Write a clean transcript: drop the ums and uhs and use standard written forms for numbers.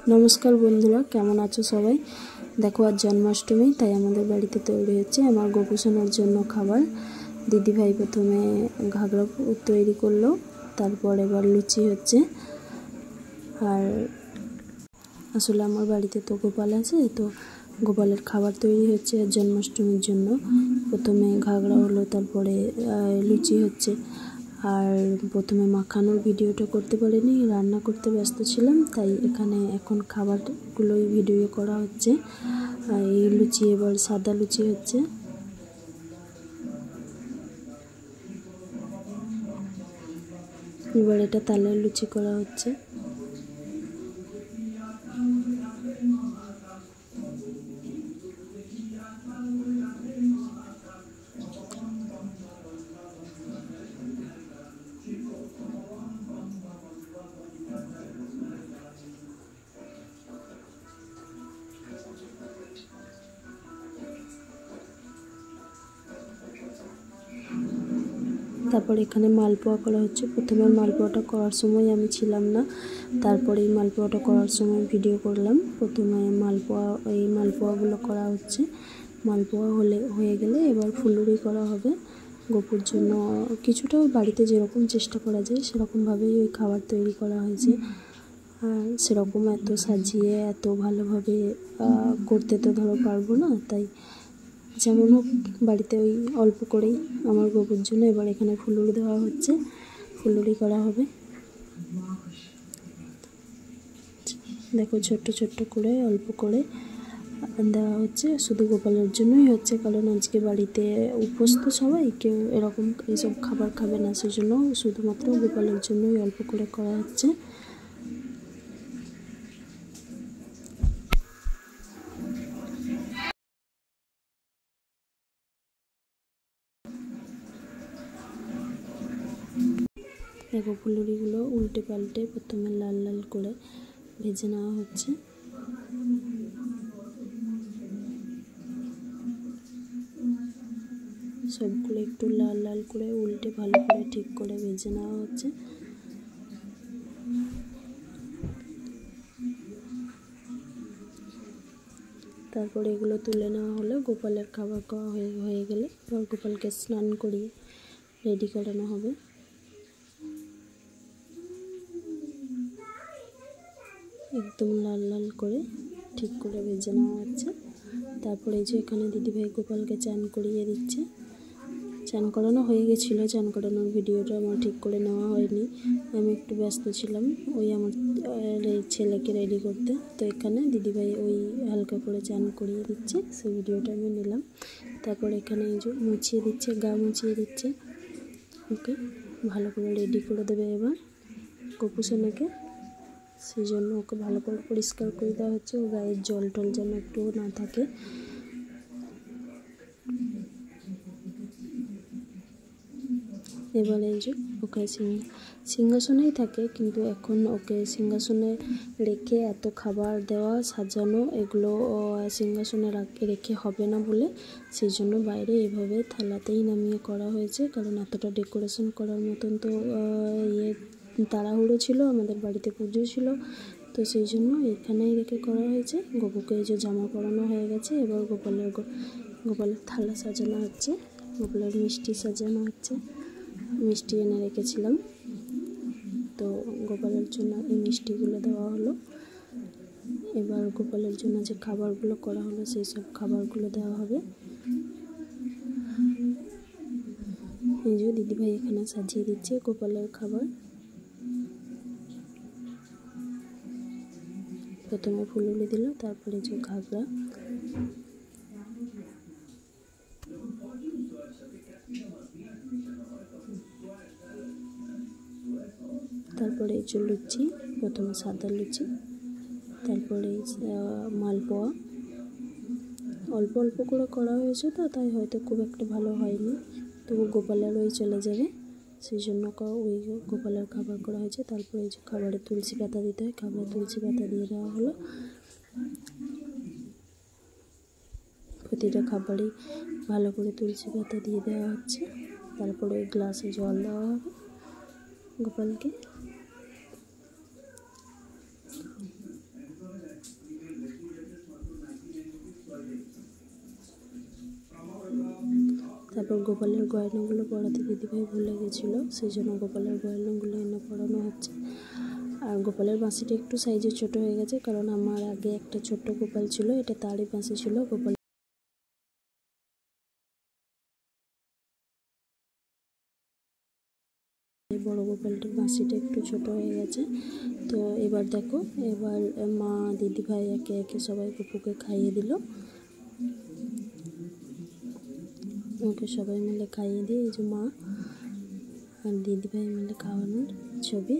नमस्कार बंधुरा केमन आछो सबाई। देखो आज जन्माष्टमी ताई आमादेर बाड़ीते तैरि हच्छे आमार गोपुसोनार जन्य खाबार। दिदी भाई प्रथमे घागरा तैरि करलो, तारपर एबार लुचि हच्छे। आर आसले आमार बाड़ीते तो गोपाल आछे, तो गोपालेर खाबार तैरि हच्छे आज जन्माष्टमीर जन्य। प्रथमे घागरा हलो, तारपरे लुचि हच्छे। और प्रथमे माखानोर भिडियोटा करते पारिनी, रान्ना करते व्यस्त छिलाम, ताई एखाने एखन खाबारगुलोई भिडियो करा हच्छे। এই লুচি এবার সাদা লুচি হচ্ছে। এবার এটা তালের লুচি করা হচ্ছে। তারপর এখানে মালপোয়া করা হচ্ছে। প্রথমে মালপোয়াটা করার সময় আমি ছিলাম না, তারপরে এই মালপোয়াটা করার সময় ভিডিও করলাম। প্রথমে মালপোয়াগুলো করা হচ্ছে। মালপোয়া হয়ে গেলে এবার ফুলুরি করা হবে গোপুর জন্য। কিছুটা বাড়িতে যেরকম চেষ্টা করা যায় সেরকমভাবেই ওই খাবার তৈরি করা হয়েছে। আর সেরকম এত সাজিয়ে এত ভালোভাবে করতে তো ধরো পারবো না, তাই যেমন হোক বাড়িতে ওই অল্প করেই আমার গোপুর জন্য এবার এখানে ফুলুরি দেওয়া হচ্ছে, ফুলুরি করা হবে। দেখো ছোট্ট ছোট্ট করে অল্প করে দেওয়া হচ্ছে, শুধু গোপালের জন্যই হচ্ছে, কারণ আজকে বাড়িতে উপোস তো সবাই, কেউ এরকম এইসব খাবার খাবে না, সেজন্য শুধুমাত্র গোপালের জন্যই অল্প করে করা হচ্ছে। দেখো ফুলুরিগুলো উল্টে পাল্টে প্রথমে লাল লাল করে ভেজে নেওয়া হচ্ছে। সবগুলো একটু লাল লাল করে উল্টে ভালো করে ঠিক করে ভেজে নেওয়া হচ্ছে। তারপরে এগুলো তুলে নেওয়া হলো। গোপালের খাবার খাওয়া হয়ে গেলে এবার গোপালকে স্নান করিয়ে রেডি করানো হবে। একদম লাল লাল করে ঠিক করে ভেজে নেওয়া হচ্ছে। তারপরে এই যে এখানে দিদিভাই গোপালকে চান করিয়ে দিচ্ছে। চান করানো হয়ে গেছিলো, চান করানোর ভিডিওটা আমার ঠিক করে নেওয়া হয়নি, আমি একটু ব্যস্ত ছিলাম ওই আমার ছেলেকে রেডি করতে। তো এখানে দিদিভাই ওই হালকা করে চান করিয়ে দিচ্ছে, সেই ভিডিওটা আমি নিলাম। তারপর এখানে এই যে মুছিয়ে দিচ্ছে, গা মুছিয়ে দিচ্ছে, ওকে ভালো করে রেডি করে দেবে এবার গোপুসোনাকে। সেই জন্য ওকে ভালো করে পরিষ্কার করে দেওয়া হচ্ছে, ও গায়ের জল টল যেন একটুও না থাকে। এবারে এই যে ওকে সিংহাসনেই থাকে, কিন্তু এখন ওকে সিংহাসনে রেখে এত খাবার দেওয়া সাজানো এগুলো সিংহাসনে রেখে হবে না বলে সেই জন্য বাইরে এইভাবে থালাতেই নামিয়ে করা হয়েছে। কারণ এতটা ডেকোরেশন করার মতন তো তাড়াহুড়ো ছিল, আমাদের বাড়িতে পুজো ছিল, তো সেই জন্য এখানেই রেখে করা হয়েছে। গোপুকে এই যে জামা পরানো হয়ে গেছে, এবার গোপালের থালা সাজানো হচ্ছে, গোপালের মিষ্টি সাজানো হচ্ছে। মিষ্টি এনে রেখেছিলাম, তো গোপালের জন্য এই মিষ্টিগুলো দেওয়া হলো। এবার গোপালের জন্য যে খাবারগুলো করা হলো সেই সব খাবারগুলো দেওয়া হবে। এই যে দিদিভাই এখানে সাজিয়ে দিচ্ছে গোপালের খাবার। প্রথমে ফুলুরি দিল, তারপরে যে ঘাগরা, তারপরে এই যে লুচি, প্রথমে সাদা লুচি, তারপরে মালপোয়া। অল্প অল্প করে করা হয়েছে তো তাই হয়তো খুব একটা ভালো হয়নি, তবু গোপালের ওই চলে যাবে, সেই জন্য ওই গোপালের খাবার করা হয়েছে। তারপরে এই যে খাবারে তুলসী পাতা দিতে হয়, খাবারে তুলসী পাতা দিয়ে দেওয়া হলো। প্রতিটা খাবারেই ভালো করে তুলসী পাতা দিয়ে দেওয়া হচ্ছে। তারপরে ওই গ্লাসে জল দেওয়া হবে গোপালকে। তারপর গোপালের গয়নাগুলো পরাতে দিদিভাই ভুলে গেছিলো, সেই জন্য গোপালের গয়নাগুলো এনে পরানো হচ্ছে। আর গোপালের বাঁশিটা একটু সাইজে ছোট হয়ে গেছে, কারণ আমার আগে একটা ছোট্ট গোপাল ছিল, এটা তারই বাঁশি ছিল। গোপাল বড় গোপালটার বাঁশিটা একটু ছোট হয়ে গেছে। তো এবার দেখো, এবার মা দিদিভাই একে একে সবাই গপুকে খাইয়ে দিল। ওকে সবাই মিলে খাইয়ে দিয়ে এই যে মা আর দিদিভাই মিলে খাওয়ানোর ছবি।